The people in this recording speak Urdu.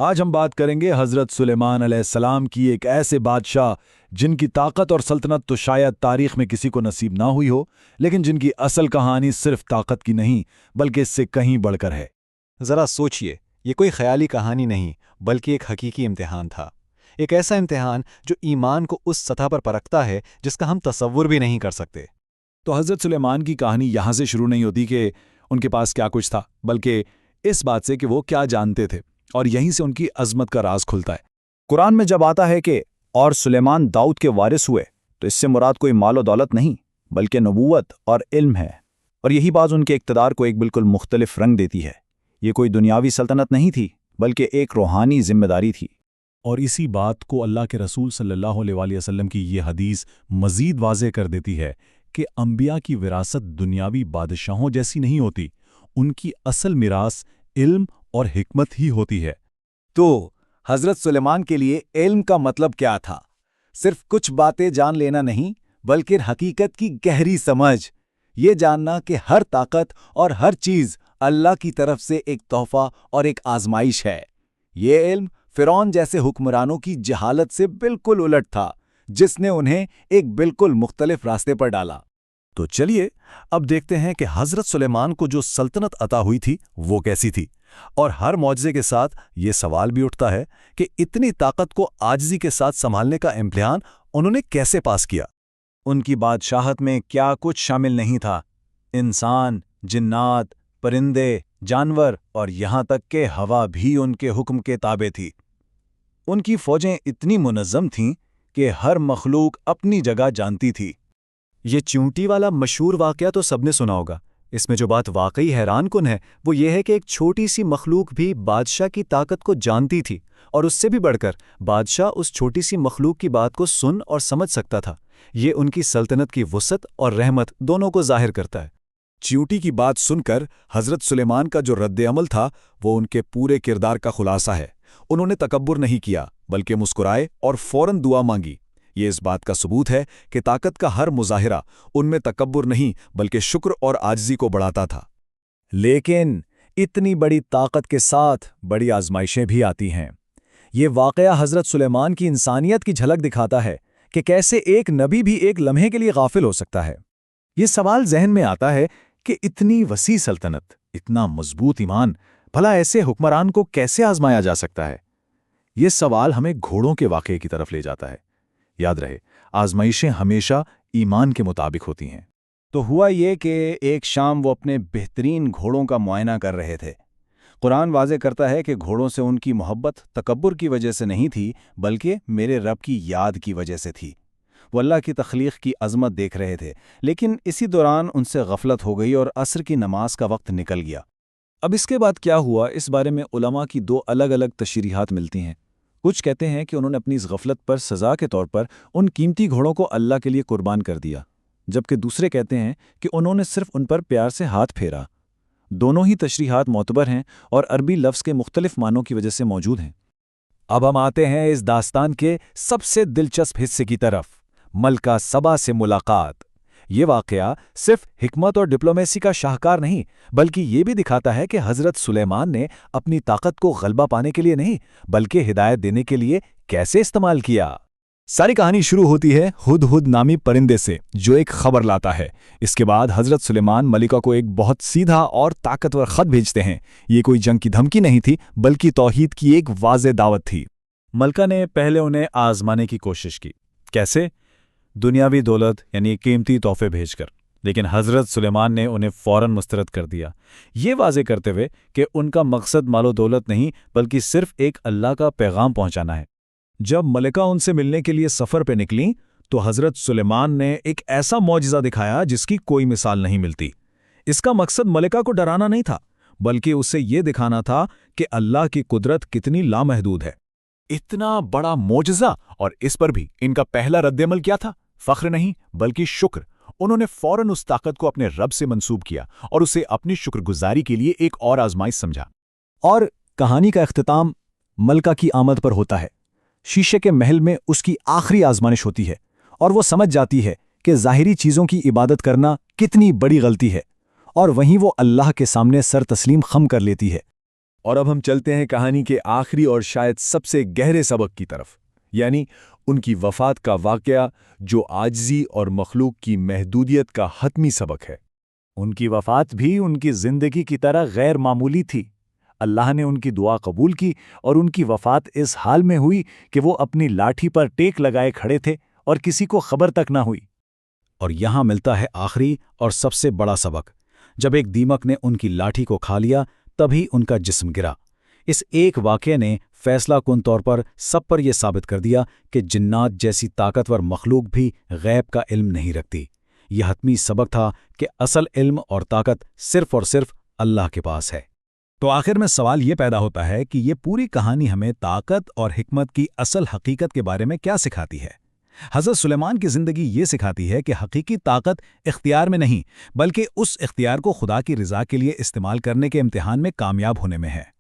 آج ہم بات کریں گے حضرت سلیمان علیہ السلام کی، ایک ایسے بادشاہ جن کی طاقت اور سلطنت تو شاید تاریخ میں کسی کو نصیب نہ ہوئی ہو، لیکن جن کی اصل کہانی صرف طاقت کی نہیں بلکہ اس سے کہیں بڑھ کر ہے۔ ذرا سوچئے، یہ کوئی خیالی کہانی نہیں بلکہ ایک حقیقی امتحان تھا۔ ایک ایسا امتحان جو ایمان کو اس سطح پر پرکھتا ہے جس کا ہم تصور بھی نہیں کر سکتے۔ تو حضرت سلیمان کی کہانی یہاں سے شروع نہیں ہوتی کہ ان کے پاس کیا کچھ تھا، بلکہ اس بات سے کہ وہ کیا جانتے تھے، اور یہیں سے ان کی عظمت کا راز کھلتا ہے۔ قرآن میں جب آتا ہے کہ اور سلیمان داؤد کے وارث ہوئے، تو اس سے مراد کوئی مال و دولت نہیں بلکہ نبوت اور علم ہے، اور یہی بات ان کے اقتدار کو ایک بالکل مختلف رنگ دیتی ہے۔ یہ کوئی دنیاوی سلطنت نہیں تھی بلکہ ایک روحانی ذمہ داری تھی۔ اور اسی بات کو اللہ کے رسول صلی اللہ علیہ وآلہ وسلم کی یہ حدیث مزید واضح کر دیتی ہے کہ انبیاء کی وراثت دنیاوی بادشاہوں جیسی نہیں ہوتی، ان کی اصل میراث علم اور حکمت ہی ہوتی ہے۔ تو حضرت سلیمان کے لیے علم کا مطلب کیا تھا؟ صرف کچھ باتیں جان لینا نہیں بلکہ حقیقت کی گہری سمجھ، یہ جاننا کہ ہر طاقت اور ہر چیز اللہ کی طرف سے ایک تحفہ اور ایک آزمائش ہے۔ یہ علم فرعون جیسے حکمرانوں کی جہالت سے بالکل الٹ تھا، جس نے انہیں ایک بالکل مختلف راستے پر ڈالا۔ تو چلیے اب دیکھتے ہیں کہ حضرت سلیمان کو جو سلطنت عطا ہوئی تھی وہ کیسی تھی، اور ہر معجزے کے ساتھ یہ سوال بھی اٹھتا ہے کہ اتنی طاقت کو عاجزی کے ساتھ سنبھالنے کا امتحان انہوں نے کیسے پاس کیا۔ ان کی بادشاہت میں کیا کچھ شامل نہیں تھا؟ انسان، جنات، پرندے، جانور اور یہاں تک کہ ہوا بھی ان کے حکم کے تابع تھی۔ ان کی فوجیں اتنی منظم تھیں کہ ہر مخلوق اپنی جگہ جانتی تھی۔ یہ چونٹی والا مشہور واقعہ تو سب نے سنا ہوگا۔ اس میں جو بات واقعی حیران کن ہے وہ یہ ہے کہ ایک چھوٹی سی مخلوق بھی بادشاہ کی طاقت کو جانتی تھی، اور اس سے بھی بڑھ کر بادشاہ اس چھوٹی سی مخلوق کی بات کو سن اور سمجھ سکتا تھا۔ یہ ان کی سلطنت کی وسعت اور رحمت دونوں کو ظاہر کرتا ہے۔ چیوٹی کی بات سن کر حضرت سلیمان کا جو رد عمل تھا وہ ان کے پورے کردار کا خلاصہ ہے۔ انہوں نے تکبر نہیں کیا بلکہ مسکرائے اور فوراً دعا مانگی۔ یہ اس بات کا ثبوت ہے کہ طاقت کا ہر مظاہرہ ان میں تکبر نہیں بلکہ شکر اور عاجزی کو بڑھاتا تھا۔ لیکن اتنی بڑی طاقت کے ساتھ بڑی آزمائشیں بھی آتی ہیں۔ یہ واقعہ حضرت سلیمان کی انسانیت کی جھلک دکھاتا ہے کہ کیسے ایک نبی بھی ایک لمحے کے لیے غافل ہو سکتا ہے۔ یہ سوال ذہن میں آتا ہے کہ اتنی وسیع سلطنت، اتنا مضبوط ایمان، بھلا ایسے حکمران کو کیسے آزمایا جا سکتا ہے؟ یہ سوال ہمیں گھوڑوں کے واقعے کی طرف لے جاتا ہے۔ یاد رہے، آزمائشیں ہمیشہ ایمان کے مطابق ہوتی ہیں۔ تو ہوا یہ کہ ایک شام وہ اپنے بہترین گھوڑوں کا معائنہ کر رہے تھے۔ قرآن واضح کرتا ہے کہ گھوڑوں سے ان کی محبت تکبر کی وجہ سے نہیں تھی بلکہ میرے رب کی یاد کی وجہ سے تھی۔ وہ اللہ کی تخلیق کی عظمت دیکھ رہے تھے، لیکن اسی دوران ان سے غفلت ہو گئی اور عصر کی نماز کا وقت نکل گیا۔ اب اس کے بعد کیا ہوا، اس بارے میں علماء کی دو الگ الگ تشریحات ملتی ہیں۔ کچھ کہتے ہیں کہ انہوں نے اپنی اس غفلت پر سزا کے طور پر ان قیمتی گھوڑوں کو اللہ کے لیے قربان کر دیا، جبکہ دوسرے کہتے ہیں کہ انہوں نے صرف ان پر پیار سے ہاتھ پھیرا۔ دونوں ہی تشریحات معتبر ہیں اور عربی لفظ کے مختلف معنوں کی وجہ سے موجود ہیں۔ اب ہم آتے ہیں اس داستان کے سب سے دلچسپ حصے کی طرف، ملکہ سبا سے ملاقات۔ یہ واقعہ صرف حکمت اور ڈپلومیسی کا شاہکار نہیں بلکہ یہ بھی دکھاتا ہے کہ حضرت سلیمان نے اپنی طاقت کو غلبہ پانے کے لیے نہیں بلکہ ہدایت دینے کے لیے کیسے استعمال کیا۔ ساری کہانی شروع ہوتی ہے ہدہد نامی پرندے سے جو ایک خبر لاتا ہے۔ اس کے بعد حضرت سلیمان ملکہ کو ایک بہت سیدھا اور طاقتور خط بھیجتے ہیں۔ یہ کوئی جنگ کی دھمکی نہیں تھی بلکہ توحید کی ایک واضح دعوت تھی۔ ملکہ نے پہلے انہیں آزمانے کی کوشش کی۔ کیسے؟ دنیاوی دولت یعنی قیمتی تحفے بھیج کر، لیکن حضرت سلیمان نے انہیں فوراً مسترد کر دیا، یہ واضح کرتے ہوئے کہ ان کا مقصد مال و دولت نہیں بلکہ صرف ایک اللہ کا پیغام پہنچانا ہے۔ جب ملکہ ان سے ملنے کے لیے سفر پہ نکلیں تو حضرت سلیمان نے ایک ایسا معجزہ دکھایا جس کی کوئی مثال نہیں ملتی۔ اس کا مقصد ملکہ کو ڈرانا نہیں تھا بلکہ اسے یہ دکھانا تھا کہ اللہ کی قدرت کتنی لامحدود ہے۔ اتنا بڑا معجزہ، اور اس پر بھی ان کا پہلا رد عمل کیا تھا؟ فخر نہیں بلکہ شکر۔ انہوں نے فوراً اس طاقت کو اپنے رب سے منسوب کیا اور اسے اپنی شکر گزاری کے لیے ایک اور آزمائش سمجھا۔ اور کہانی کا اختتام ملکہ کی آمد پر ہوتا ہے۔ شیشے کے محل میں اس کی آخری آزمائش ہوتی ہے اور وہ سمجھ جاتی ہے کہ ظاہری چیزوں کی عبادت کرنا کتنی بڑی غلطی ہے، اور وہیں وہ اللہ کے سامنے سر تسلیم خم کر لیتی ہے۔ اور اب ہم چلتے ہیں کہانی کے آخری اور شاید سب سے گہرے سبق کی طرف، یعنی ان کی وفات کا واقعہ جو عاجزی اور مخلوق کی محدودیت کا حتمی سبق ہے۔ ان کی وفات بھی ان کی زندگی کی طرح غیر معمولی تھی۔ اللہ نے ان کی دعا قبول کی اور ان کی وفات اس حال میں ہوئی کہ وہ اپنی لاٹھی پر ٹیک لگائے کھڑے تھے اور کسی کو خبر تک نہ ہوئی۔ اور یہاں ملتا ہے آخری اور سب سے بڑا سبق۔ جب ایک دیمک نے ان کی لاٹھی کو کھا لیا تبھی ان کا جسم گرا۔ اس ایک واقعے نے فیصلہ کن طور پر سب پر یہ ثابت کر دیا کہ جنات جیسی طاقتور مخلوق بھی غیب کا علم نہیں رکھتی۔ یہ حتمی سبق تھا کہ اصل علم اور طاقت صرف اور صرف اللہ کے پاس ہے۔ تو آخر میں سوال یہ پیدا ہوتا ہے کہ یہ پوری کہانی ہمیں طاقت اور حکمت کی اصل حقیقت کے بارے میں کیا سکھاتی ہے؟ حضرت سلیمان کی زندگی یہ سکھاتی ہے کہ حقیقی طاقت اختیار میں نہیں، بلکہ اس اختیار کو خدا کی رضا کے لیے استعمال کرنے کے امتحان میں کامیاب ہونے میں ہے۔